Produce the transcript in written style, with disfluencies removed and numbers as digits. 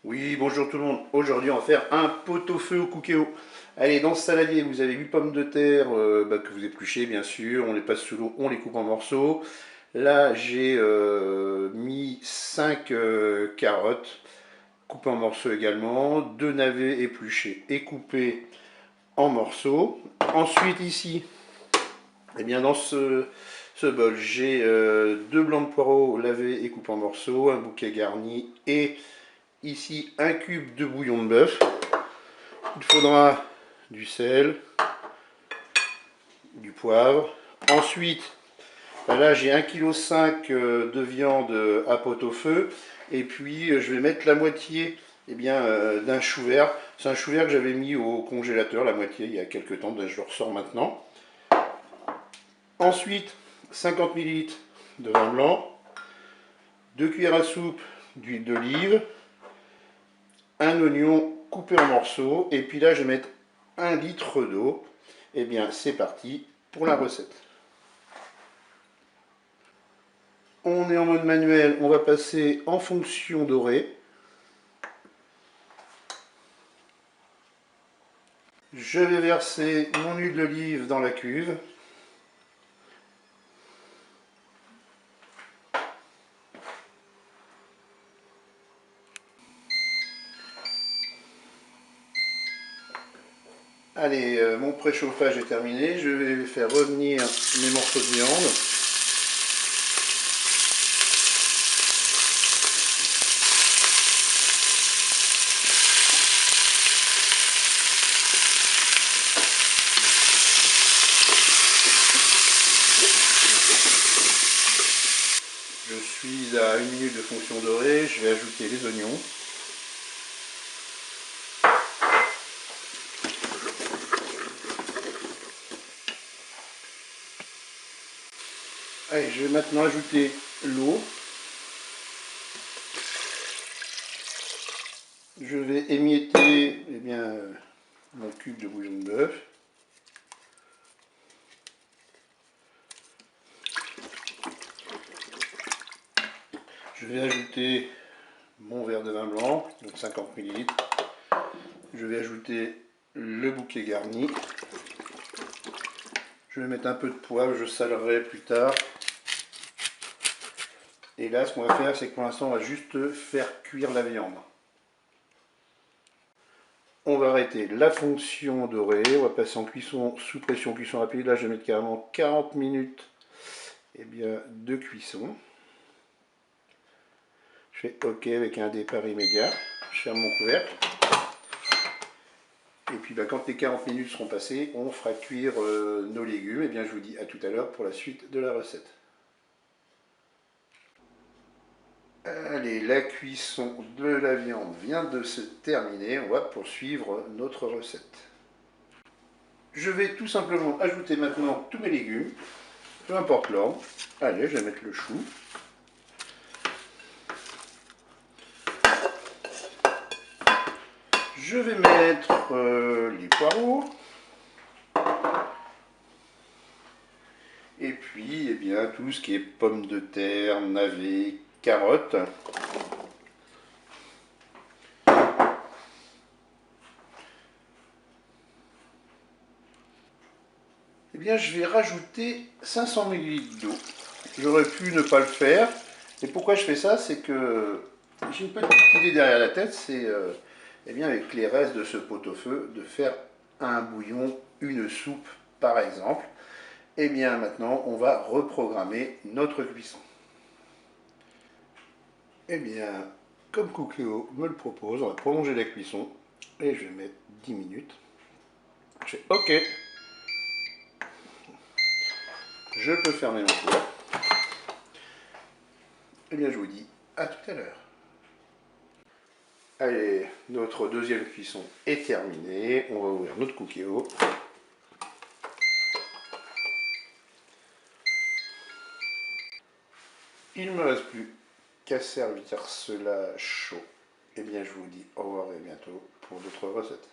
Oui, bonjour tout le monde. Aujourd'hui, on va faire un pot-au-feu au cookéo. Allez, dans ce saladier, vous avez 8 pommes de terre que vous épluchez, bien sûr. On les passe sous l'eau, on les coupe en morceaux. Là, j'ai mis 5 carottes, coupées en morceaux également. 2 navets épluchés et coupés en morceaux. Ensuite, ici, eh bien, dans ce bol, j'ai 2 blancs de poireaux lavés et coupés en morceaux, un bouquet garni et ici un cube de bouillon de bœuf. Il faudra du sel, du poivre. Ensuite, là j'ai 1,5 kg de viande à pot-au-feu. Et puis je vais mettre la moitié d'un chou vert. C'est un chou vert que j'avais mis au congélateur, la moitié il y a quelques temps, donc je le ressors maintenant. Ensuite, 50 ml de vin blanc, 2 cuillères à soupe d'huile d'olive, un oignon coupé en morceaux, et puis là je vais mettre 1 litre d'eau. Et bien c'est parti pour la recette. On est en mode manuel, on va passer en fonction dorée. Je vais verser mon huile d'olive dans la cuve. Allez, mon préchauffage est terminé. Je vais faire revenir mes morceaux de viande. Je suis à 1 minute de fonction dorée. Je vais ajouter les oignons. Allez, je vais maintenant ajouter l'eau. Je vais émietter mon cube de bouillon de bœuf. Je vais ajouter mon verre de vin blanc, donc 50 ml. Je vais ajouter le bouquet garni. Je vais mettre un peu de poivre, je salerai plus tard. Et là, ce qu'on va faire, c'est que pour l'instant, on va juste faire cuire la viande. On va arrêter la fonction dorée, on va passer en cuisson sous pression, cuisson rapide. Là, je vais mettre carrément 40 minutes de cuisson. Je fais OK avec un départ immédiat. Je ferme mon couvercle. Et puis quand les 40 minutes seront passées, on fera cuire nos légumes. Et bien, je vous dis à tout à l'heure pour la suite de la recette. Allez, la cuisson de la viande vient de se terminer. On va poursuivre notre recette. Je vais tout simplement ajouter maintenant tous mes légumes, peu importe l'ordre. Allez, je vais mettre le chou. Je vais mettre les poireaux. Et puis, tout ce qui est pommes de terre, navets, carottes. Je vais rajouter 500 ml d'eau. J'aurais pu ne pas le faire. Et pourquoi je fais ça? C'est que j'ai une petite idée derrière la tête, c'est avec les restes de ce pot-au-feu, de faire un bouillon, une soupe par exemple. Maintenant, on va reprogrammer notre cuisson. Comme Cookéo me le propose, on va prolonger la cuisson. Et je vais mettre 10 minutes. Je fais OK. Je peux fermer mon four. Je vous dis à tout à l'heure. Allez, notre deuxième cuisson est terminée. On va ouvrir notre Cookéo. Il ne me reste plus qu'à servir cela chaud. Je vous dis au revoir et à bientôt pour d'autres recettes.